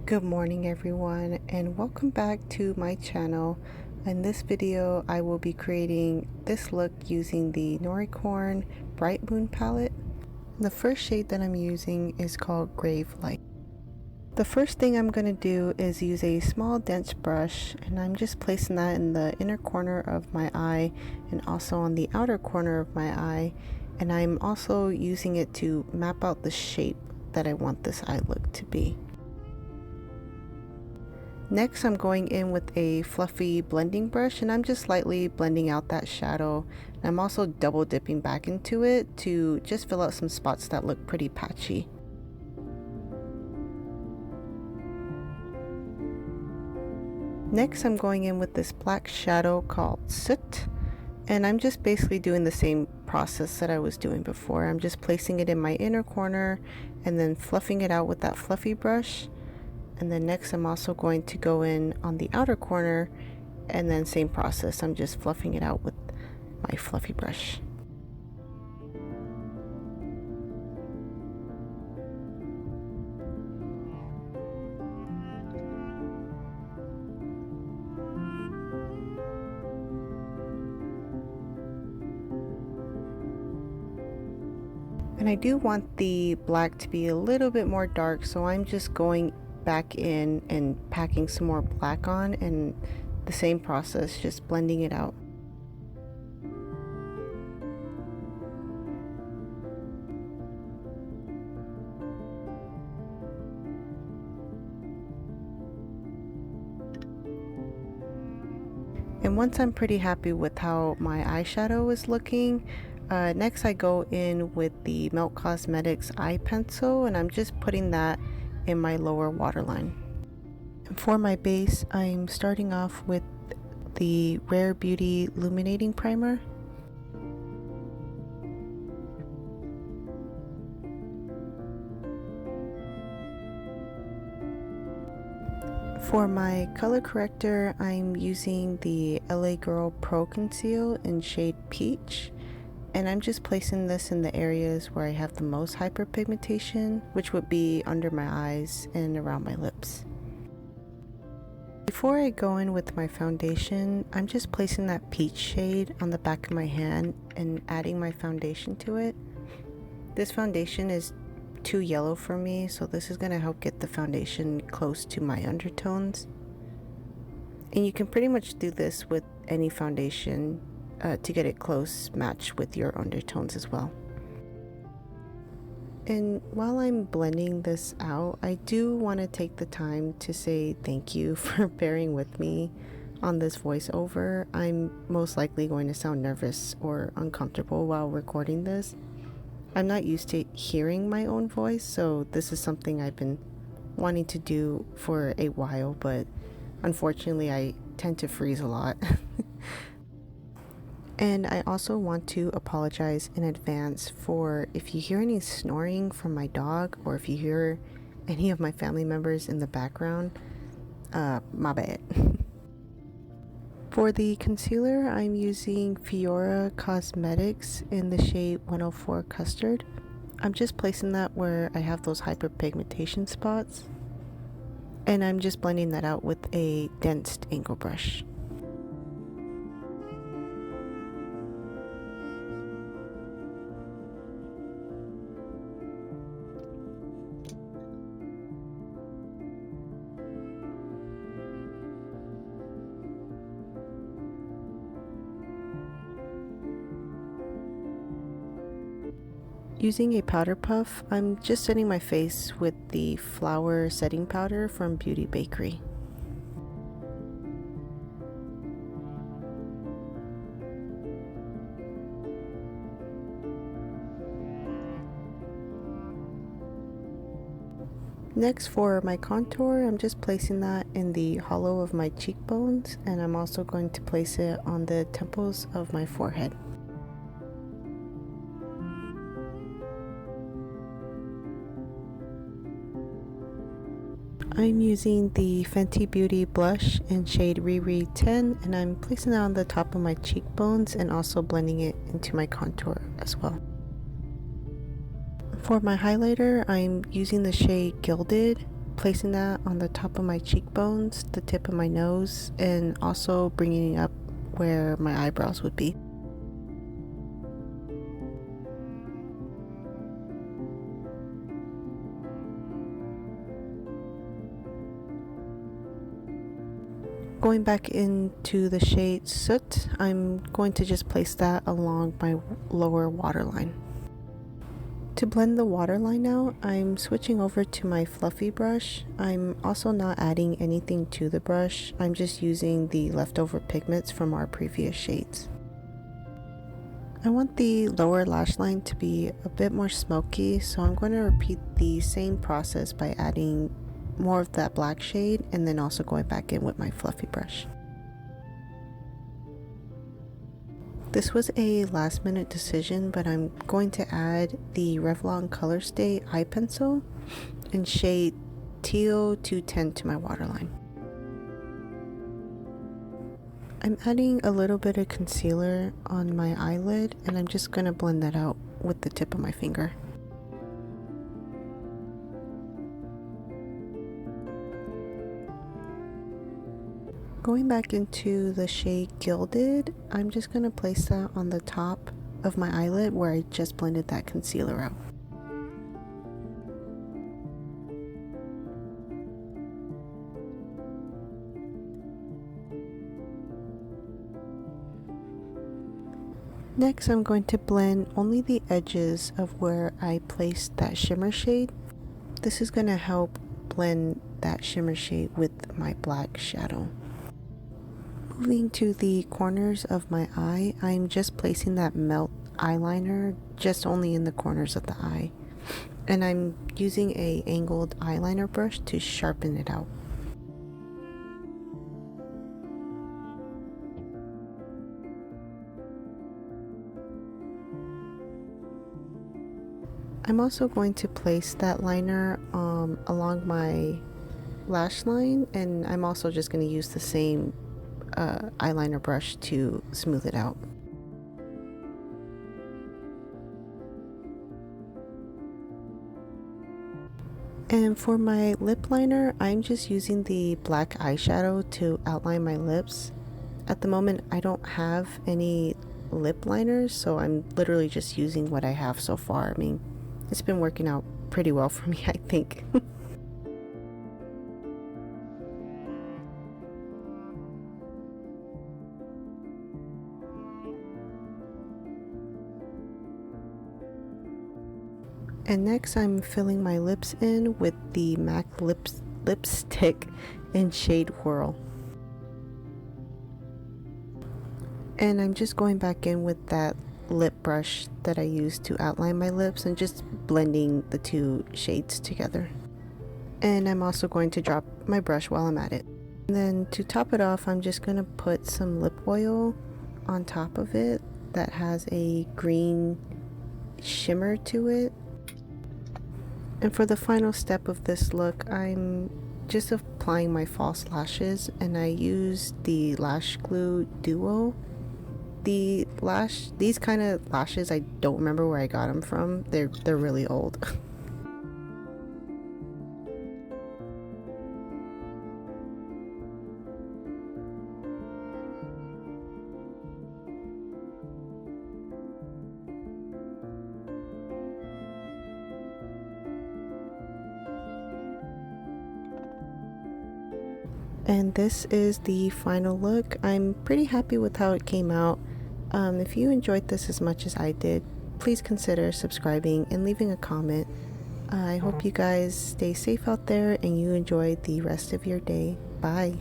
Good morning everyone, and welcome back to my channel. In this video I will be creating this look using the Noiricorn Brightmoon palette. The first shade that I'm using is called Grave Light. The first thing I'm going to do is use a small dense brush, and I'm just placing that in the inner corner of my eye and also on the outer corner of my eye, and I'm also using it to map out the shape that I want this eye look to be. Next, I'm going in with a fluffy blending brush, and I'm just slightly blending out that shadow. I'm also double dipping back into it to just fill out some spots that look pretty patchy. Next, I'm going in with this black shadow called Soot, and I'm just basically doing the same process that I was doing before. I'm just placing it in my inner corner and then fluffing it out with that fluffy brush. And then next I'm also going to go in on the outer corner, and then same process, I'm just fluffing it out with my fluffy brush. And I do want the black to be a little bit more dark, so I'm just going back in and packing some more black on, and the same process, just blending it out. And once I'm pretty happy with how my eyeshadow is looking, next I go in with the Melt Cosmetics eye pencil, and I'm just putting that in my lower waterline. And for my base, I'm starting off with the Rare Beauty Illuminating Primer. For my color corrector, I'm using the LA Girl Pro Conceal in shade Peach. And I'm just placing this in the areas where I have the most hyperpigmentation, which would be under my eyes and around my lips. Before I go in with my foundation, I'm just placing that peach shade on the back of my hand and adding my foundation to it. This foundation is too yellow for me, so this is going to help get the foundation close to my undertones. And you can pretty much do this with any foundation to get it close match with your undertones as well. And while I'm blending this out, I do want to take the time to say thank you for bearing with me on this voiceover. I'm most likely going to sound nervous or uncomfortable while recording this. I'm not used to hearing my own voice, so this is something I've been wanting to do for a while, but unfortunately I tend to freeze a lot. And I also want to apologize in advance for if you hear any snoring from my dog, or if you hear any of my family members in the background, my bad. For the concealer, I'm using Phoera Cosmetics in the shade 104 Custard. I'm just placing that where I have those hyperpigmentation spots, and I'm just blending that out with a dense angle brush. Using a powder puff, I'm just setting my face with the flower setting powder from Bakerie. Next, for my contour, I'm just placing that in the hollow of my cheekbones, and I'm also going to place it on the temples of my forehead. I'm using the Fenty Beauty blush in shade RIRI 10, and I'm placing it on the top of my cheekbones and also blending it into my contour as well. For my highlighter, I'm using the shade Gilded placing that on the top of my cheekbones, the tip of my nose, and also bringing it up where my eyebrows would be. Going back into the shade Soot, I'm going to just place that along my lower waterline. To blend the waterline out, I'm switching over to my fluffy brush. I'm also not adding anything to the brush. I'm just using the leftover pigments from our previous shades. I want the lower lash line to be a bit more smoky, so I'm going to repeat the same process by adding more of that black shade and then also going back in with my fluffy brush. This was a last minute decision, but I'm going to add the Revlon Colorstay eye pencil in shade Teal 210 to my waterline. I'm adding a little bit of concealer on my eyelid and I'm just going to blend that out with the tip of my finger. Going back into the shade Gilded, I'm just going to place that on the top of my eyelid where I just blended that concealer out. Next, I'm going to blend only the edges of where I placed that shimmer shade. This is going to help blend that shimmer shade with my black shadow. Moving to the corners of my eye, I'm just placing that melt eyeliner just only in the corners of the eye. And I'm using a angled eyeliner brush to sharpen it out. I'm also going to place that liner along my lash line, and I'm also just going to use the same eyeliner brush to smooth it out. And for my lip liner, I'm just using the black eyeshadow to outline my lips. At the moment, I don't have any lip liners, so I'm literally just using what I have so far. I mean, it's been working out pretty well for me, I think. And next I'm filling my lips in with the MAC lipstick in shade Whirl. And I'm just going back in with that lip brush that I used to outline my lips and just blending the two shades together. And I'm also going to drop my brush while I'm at it. And then to top it off, I'm just going to put some lip oil on top of it that has a green shimmer to it. And for the final step of this look, I'm just applying my false lashes, and I use the Lash Glue Duo. These kind of lashes, I don't remember where I got them from. They're really old. And this is the final look. I'm pretty happy with how it came out. If you enjoyed this as much as I did, please consider subscribing and leaving a comment. I hope you guys stay safe out there and you enjoy the rest of your day. Bye.